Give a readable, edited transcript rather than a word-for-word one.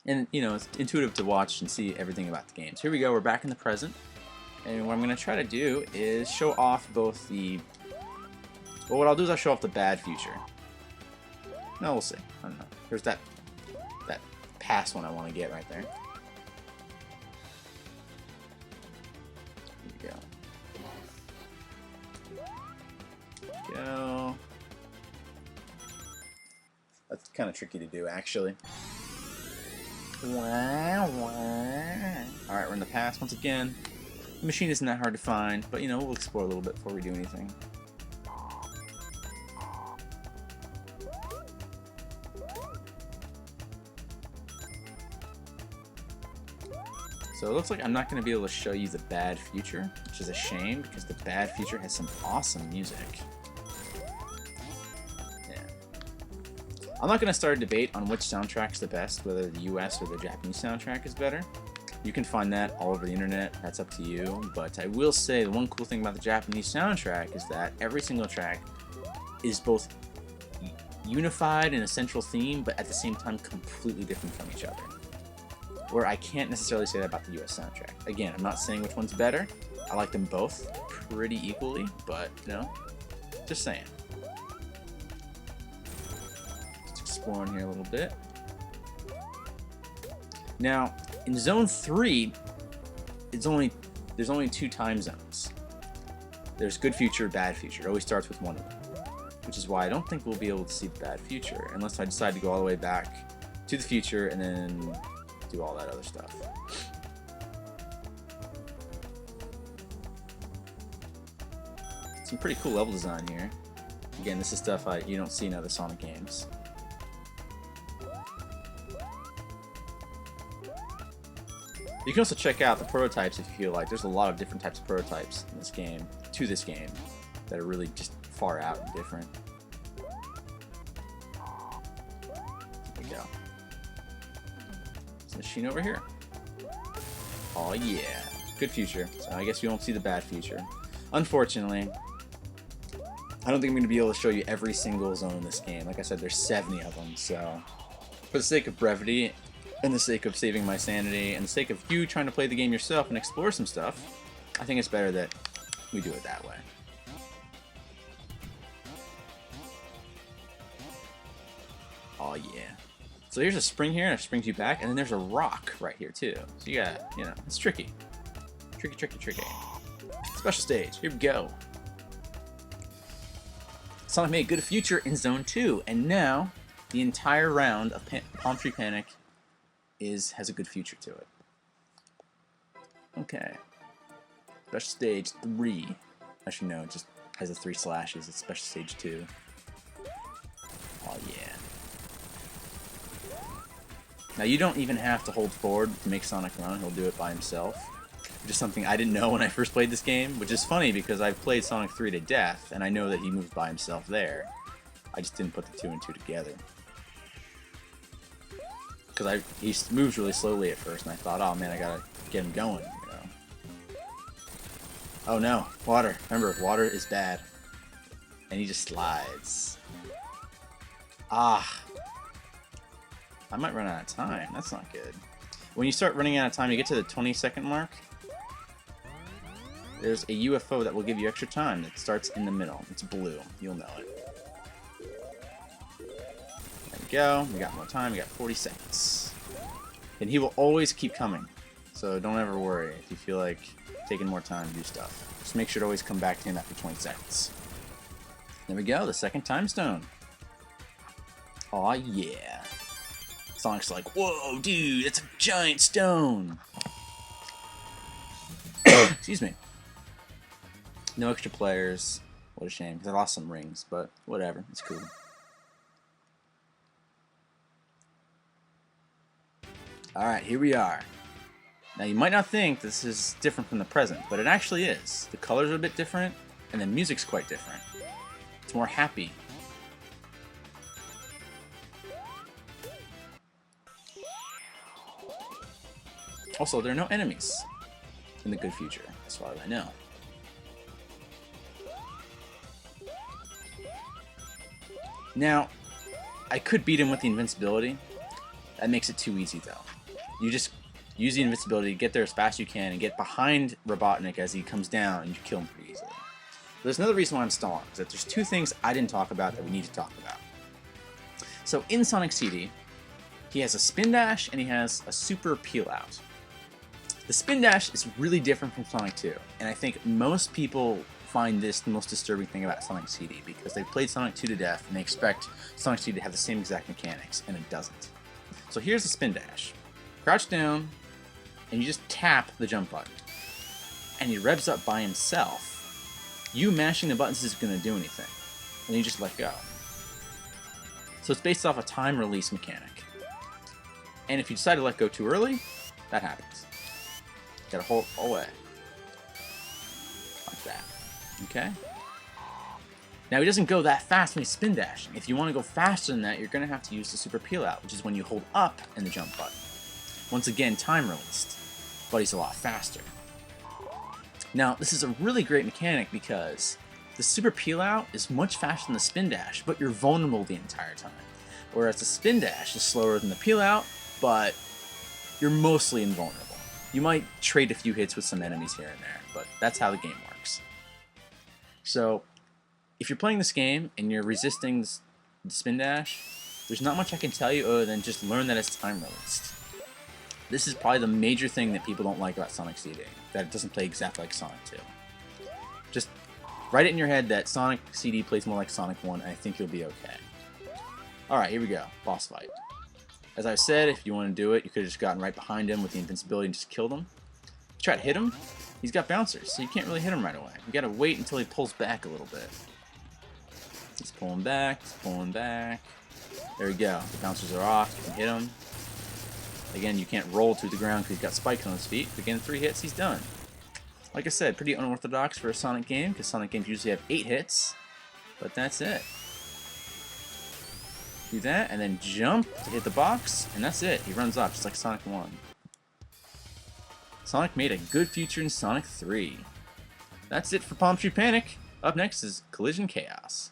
And, you know, it's intuitive to watch and see everything about the game. So here we go, we're back in the present. And what I'm going to try to do is show off both the... Well, what I'll do is I'll show off the bad future. No, we'll see. I don't know. There's that past one I want to get right there. Here we go. That's kind of tricky to do, actually. Alright, we're in the past once again. The machine isn't that hard to find, but you know, we'll explore a little bit before we do anything. So it looks like I'm not going to be able to show you the bad future, which is a shame because the bad future has some awesome music. Yeah. I'm not going to start a debate on which soundtrack's the best, whether the US or the Japanese soundtrack is better. You can find that all over the internet, that's up to you, but I will say the one cool thing about the Japanese soundtrack is that every single track is both unified in a central theme, but at the same time completely different from each other. Where I can't necessarily say that about the US soundtrack. Again, I'm not saying which one's better. I like them both pretty equally, but, you know, just saying. Just exploring here a little bit. Now, in Zone 3, there's only 2 time zones. There's good future, bad future. It always starts with one of them. Which is why I don't think we'll be able to see the bad future, unless I decide to go all the way back to the future and then do all that other stuff. Some pretty cool level design here. Again, this is stuff you don't see in other Sonic games. You can also check out the prototypes if you feel like. There's a lot of different types of prototypes in this game, that are really just far out and different. There we go. Machine over here. Oh yeah, good future. So I guess you won't see the bad future. Unfortunately, I don't think I'm going to be able to show you every single zone in this game. Like I said, there's 70 of them, so for the sake of brevity, and the sake of saving my sanity, and the sake of you trying to play the game yourself and explore some stuff, I think it's better that we do it that way. Oh yeah. So here's a spring here, and it springs you back, and then there's a rock right here too. So you got, you know, it's tricky. Tricky, tricky, tricky. Special stage, here we go. Sonic made a good future in Zone 2, and now the entire round of Palmtree Panic has a good future to it. Okay. Special stage 3. Actually, no, it just has the 3 slashes. It's special stage 2. Oh yeah. Now you don't even have to hold forward to make Sonic run, he'll do it by himself. Which is something I didn't know when I first played this game, which is funny because I've played Sonic 3 to death, and I know that he moves by himself there. I just didn't put the 2 and 2 together. Because he moves really slowly at first, and I thought, oh man, I gotta get him going, you know. Oh no, water. Remember, water is bad. And he just slides. Ah. I might run out of time. That's not good. When you start running out of time, you get to the 20-second mark. There's a UFO that will give you extra time that starts in the middle. It's blue. You'll know it. There we go. We got more time. We got 40 seconds. And he will always keep coming. So don't ever worry if you feel like taking more time to do stuff. Just make sure to always come back to him after 20 seconds. There we go. The second time stone. Aw, yeah. Sonic's like, whoa, dude, it's a giant stone. Excuse me. No extra players. What a shame, because I lost some rings, but whatever, it's cool. Alright, here we are. Now you might not think this is different from the present, but it actually is. The colors are a bit different, and the music's quite different. It's more happy. Also, there are no enemies in the good future, as far as I know. Now, I could beat him with the invincibility. That makes it too easy, though. You just use the invincibility, get there as fast as you can, and get behind Robotnik as he comes down, and you kill him pretty easily. But there's another reason why I'm stalling, is that there's two things I didn't talk about that we need to talk about. So in Sonic CD, he has a spin dash and he has a super peel out. The spin dash is really different from Sonic 2, and I think most people find this the most disturbing thing about Sonic CD, because they played Sonic 2 to death and they expect Sonic CD to have the same exact mechanics, and it doesn't. So here's the spin dash. Crouch down, and you just tap the jump button. And he revs up by himself. You mashing the buttons isn't going to do anything. And you just let go. So it's based off a time release mechanic. And if you decide to let go too early, that happens. Gotta hold away. Like that. Okay? Now, he doesn't go that fast when he's spin dashing. If you want to go faster than that, you're going to have to use the super peel out, which is when you hold up in the jump button. Once again, time released, but he's a lot faster. Now, this is a really great mechanic because the super peel out is much faster than the spin dash, but you're vulnerable the entire time. Whereas the spin dash is slower than the peel out, but you're mostly invulnerable. You might trade a few hits with some enemies here and there, but that's how the game works. So, if you're playing this game and you're resisting the spin dash, there's not much I can tell you other than just learn that it's time released. This is probably the major thing that people don't like about Sonic CD, that it doesn't play exactly like Sonic 2. Just write it in your head that Sonic CD plays more like Sonic 1, and I think you'll be okay. Alright, here we go. Boss fight. As I said, if you want to do it, you could have just gotten right behind him with the invincibility and just killed him. Try to hit him. He's got bouncers, so you can't really hit him right away. You gotta wait until he pulls back a little bit. He's pulling back, he's pulling back. There we go. The bouncers are off, you can hit him. Again, you can't roll to the ground because he's got spikes on his feet. But again, 3 hits, he's done. Like I said, pretty unorthodox for a Sonic game, because Sonic games usually have 8 hits. But that's it. Do that, and then jump to hit the box, and that's it. He runs off, just like Sonic 1. Sonic made a good future in Sonic 3. That's it for Palmtree Panic. Up next is Collision Chaos.